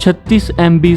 36 MB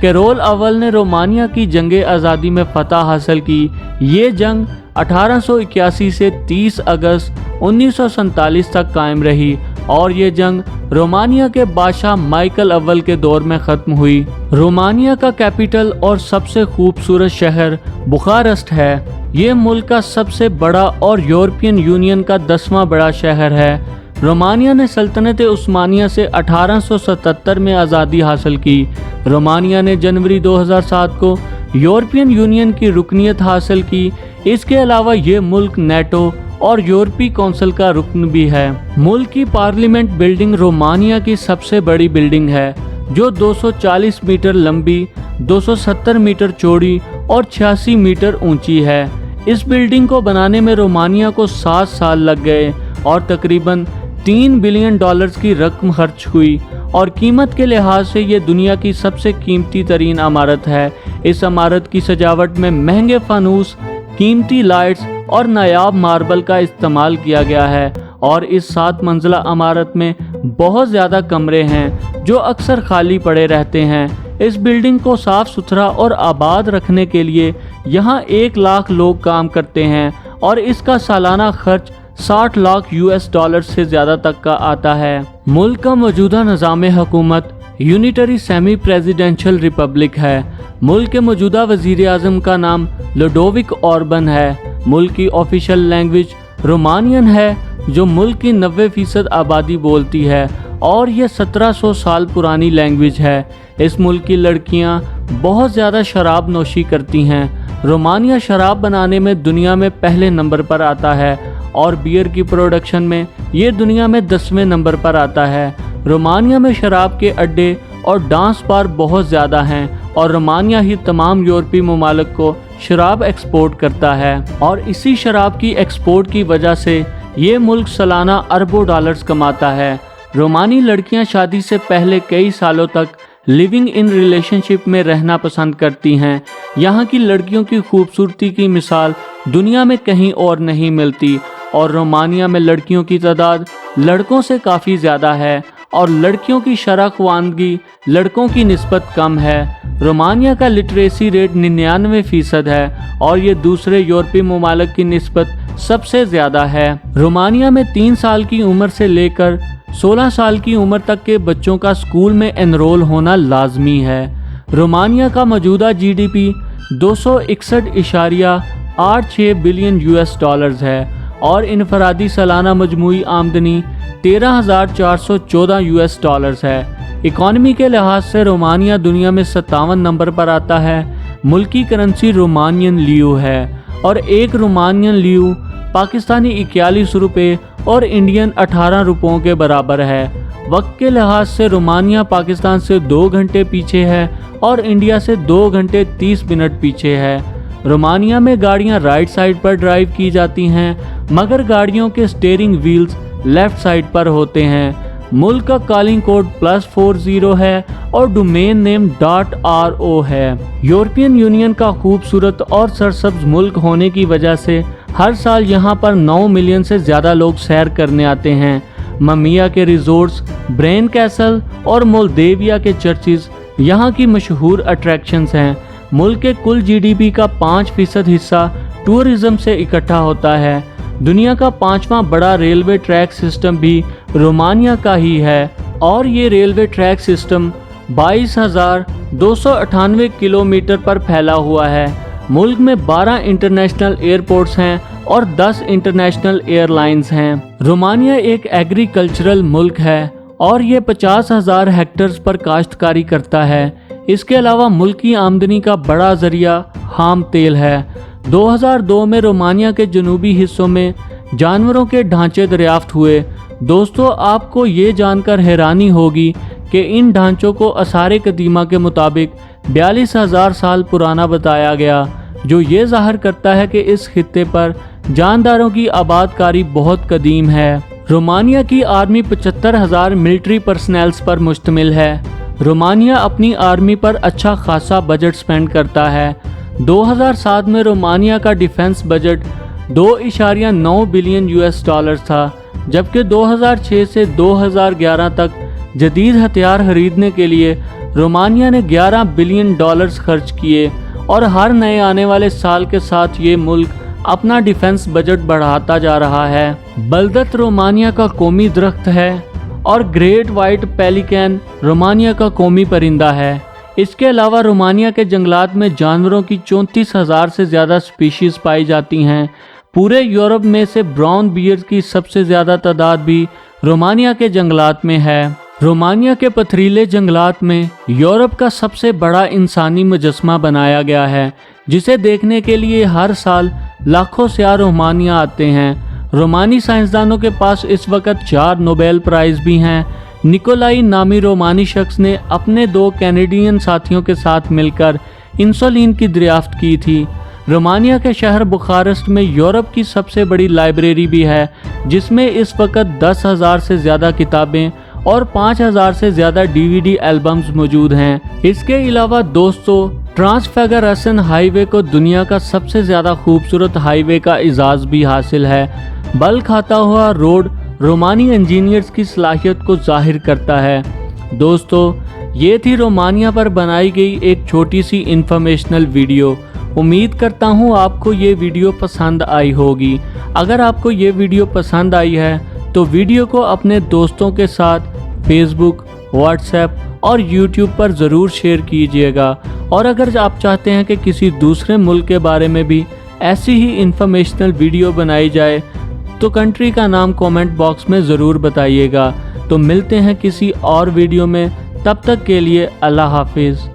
Carol اول نے رومانیہ کی جنگ آزادی میں فتح حاصل کی۔ یہ جنگ 1881 سے 30 اگست 1947 تک قائم رہی اور یہ جنگ رومانیہ کے بادشاہ مائیکل اول کے دور میں ختم ہوئی۔ رومانیہ کا کیپٹل اور سب سے خوبصورت شہر بخارسٹ ہے۔ یہ ملک کا سب سے بڑا اور یورپین یونین کا 10واں بڑا شہر ہے۔ رومانیہ نے سلطنت عثمانیہ سے 1877 میں آزادی حاصل کی۔ رومانیہ نے جنوری 2007 کو یورپین یونین کی رکنیت حاصل کی۔ اس کے علاوہ یہ ملک نیٹو اور یورپی کونسل کا رکن بھی ہے۔ ملک کی پارلیمنٹ بلڈنگ رومانیہ کی سب سے بڑی بلڈنگ ہے، جو 240 میٹر لمبی، 270 میٹر چوڑی اور 86 میٹر اونچی ہے۔ اس بلڈنگ کو بنانے میں رومانیہ کو 7 سال لگ گئے اور تقریباً $3 بلین کی رقم خرچ ہوئی، اور قیمت کے لحاظ سے یہ دنیا کی سب سے قیمتی ترین عمارت ہے۔ اس عمارت کی سجاوٹ میں مہنگے فانوس، قیمتی لائٹس اور نایاب ماربل کا استعمال کیا گیا ہے، اور اس 7 منزلہ عمارت میں بہت زیادہ کمرے ہیں جو اکثر خالی پڑے رہتے ہیں۔ اس بلڈنگ کو صاف ستھرا اور آباد رکھنے کے لیے یہاں 1 لاکھ لوگ کام کرتے ہیں، اور اس کا سالانہ خرچ $60 لاکھ سے زیادہ تک کا آتا ہے۔ ملک کا موجودہ نظام حکومت یونیٹری سیمی پریزیڈنشل ریپبلک ہے۔ ملک کے موجودہ وزیر اعظم کا نام لوڈووک اوربن ہے۔ ملک کی آفیشیل لینگویج رومانین ہے، جو ملک کی 90% آبادی بولتی ہے، اور یہ 1700 سال پرانی لینگویج ہے۔ اس ملک کی لڑکیاں بہت زیادہ شراب نوشی کرتی ہیں۔ رومانیہ شراب بنانے میں دنیا میں پہلے نمبر پر آتا ہے، اور بیئر کی پروڈکشن میں یہ دنیا میں 10ویں نمبر پر آتا ہے۔ رومانیہ میں شراب کے اڈے اور ڈانس بار بہت زیادہ ہیں، اور رومانیہ ہی تمام یورپی ممالک کو شراب ایکسپورٹ کرتا ہے، اور اسی شراب کی ایکسپورٹ کی وجہ سے یہ ملک سالانہ اربوں ڈالرز کماتا ہے۔ رومانی لڑکیاں شادی سے پہلے کئی سالوں تک لیونگ ان ریلیشن شپ میں رہنا پسند کرتی ہیں۔ یہاں کی لڑکیوں کی خوبصورتی کی مثال دنیا میں کہیں اور نہیں ملتی، اور رومانیہ میں لڑکیوں کی تعداد لڑکوں سے کافی زیادہ ہے، اور لڑکیوں کی شرح خواندگی لڑکوں کی نسبت کم ہے۔ رومانیہ کا لٹریسی ریٹ 99% ہے، اور یہ دوسرے یورپی ممالک کی نسبت سب سے زیادہ ہے۔ رومانیہ میں 3 سال کی عمر سے لے کر 16 سال کی عمر تک کے بچوں کا اسکول میں انرول ہونا لازمی ہے۔ رومانیہ کا موجودہ GDP $261.86 بلین ہے، اور انفرادی سالانہ مجموعی آمدنی $13,414 ہے۔ اکانومی کے لحاظ سے رومانیہ دنیا میں 57 نمبر پر آتا ہے۔ ملکی کرنسی رومانین لیو ہے، اور ایک رومانین لیو پاکستانی 41 روپے اور انڈین 18 روپوں کے برابر ہے۔ وقت کے لحاظ سے رومانیہ پاکستان سے 2 گھنٹے پیچھے ہے، اور انڈیا سے 2 گھنٹے 30 منٹ پیچھے ہے۔ رومانیہ میں گاڑیاں رائٹ سائڈ پر ڈرائیو کی جاتی ہیں، مگر گاڑیوں کے سٹیئرنگ ویلز لیفٹ سائڈ پر ہوتے ہیں۔ ملک کا کالنگ کوڈ +40 ہے، اور ڈومین نیم .ro ہے۔ یورپین یونین کا خوبصورت اور سرسبز ملک ہونے کی وجہ سے ہر سال یہاں پر 9 ملین سے زیادہ لوگ سیر کرنے آتے ہیں۔ ممیا کے ریزورٹس، برین کیسل اور مولدیویا کے چرچز یہاں کی مشہور اٹریکشنز ہیں۔ ملک کے کل GDP کا 5% حصہ ٹورزم سے اکٹھا ہوتا ہے۔ دنیا کا 5واں بڑا ریلوے ٹریک سسٹم بھی رومانیہ کا ہی ہے، اور یہ ریلوے ٹریک سسٹم 22,298 کلومیٹر پر پھیلا ہوا ہے۔ ملک میں 12 انٹرنیشنل ایئرپورٹس ہیں اور 10 انٹرنیشنل ایئر لائنز ہیں۔ رومانیہ ایک ایگریکلچرل ملک ہے، اور یہ 50,000 ہیکٹرز پر کاشتکاری کرتا ہے۔ اس کے علاوہ ملک کی آمدنی کا بڑا ذریعہ خام تیل ہے۔ 2002 میں رومانیہ کے جنوبی حصوں میں جانوروں کے ڈھانچے دریافت ہوئے۔ دوستو، آپ کو یہ جان کر حیرانی ہوگی کہ ان ڈھانچوں کو آثار قدیمہ کے مطابق 42,000 سال پرانا بتایا گیا، جو یہ ظاہر کرتا ہے کہ اس خطے پر جانداروں کی آباد کاری بہت قدیم ہے۔ رومانیہ کی آرمی 75,000 ملٹری پرسنلز پر مشتمل ہے۔ رومانیہ اپنی آرمی پر اچھا خاصا بجٹ سپینڈ کرتا ہے۔ 2007 میں رومانیہ کا ڈیفنس بجٹ $2.9 بلین تھا، جبکہ 2006 سے 2011 تک جدید ہتھیار خریدنے کے لیے رومانیہ نے $11 بلین خرچ کیے اور ہر نئے آنے والے سال کے ساتھ یہ ملک اپنا ڈیفنس بجٹ بڑھاتا جا رہا ہے۔ بلدت رومانیہ کا قومی درخت ہے اور گریٹ وائٹ پیلیکن رومانیہ کا قومی پرندہ ہے۔ اس کے علاوہ رومانیہ کے جنگلات میں جانوروں کی 34,000 سے زیادہ سپیشیز پائی جاتی ہیں۔ پورے یورپ میں سے براؤن بیئر کی سب سے زیادہ تعداد بھی رومانیہ کے جنگلات میں ہے۔ رومانیہ کے پتھریلے جنگلات میں یورپ کا سب سے بڑا انسانی مجسمہ بنایا گیا ہے، جسے دیکھنے کے لیے ہر سال لاکھوں سیاح رومانیہ آتے ہیں۔ رومانی سائنسدانوں کے پاس اس وقت 4 نوبیل پرائز بھی ہیں۔ نکولائی نامی رومانی شخص نے اپنے 2 کینیڈین ساتھیوں کے ساتھ مل کر انسولین کی دریافت کی تھی۔ رومانیہ کے شہر بخارسٹ میں یورپ کی سب سے بڑی لائبریری بھی ہے، جس میں اس وقت 10,000 سے زیادہ کتابیں اور 5,000 سے زیادہ DVD البمز موجود ہیں۔ اس کے علاوہ دوستو، ٹرانسفیگراسن ہائی وے کو دنیا کا سب سے زیادہ خوبصورت ہائی وے کا اعزاز بھی حاصل ہے۔ بل کھاتا ہوا روڈ رومانی انجینئرز کی صلاحیت کو ظاہر کرتا ہے۔ دوستو، یہ تھی رومانیہ پر بنائی گئی ایک چھوٹی سی انفارمیشنل ویڈیو۔ امید کرتا ہوں آپ کو یہ ویڈیو پسند آئی ہوگی۔ اگر آپ کو یہ ویڈیو پسند آئی ہے تو ویڈیو کو اپنے دوستوں کے ساتھ فیس بک، واٹس ایپ اور یوٹیوب پر ضرور شیئر کیجیے گا، اور اگر آپ چاہتے ہیں کہ کسی دوسرے ملک کے بارے میں بھی ایسی ہی انفارمیشنل ویڈیو بنائی جائے تو کنٹری کا نام کومنٹ باکس میں ضرور بتائیے گا۔ تو ملتے ہیں کسی اور ویڈیو میں، تب تک کے لیے اللہ حافظ۔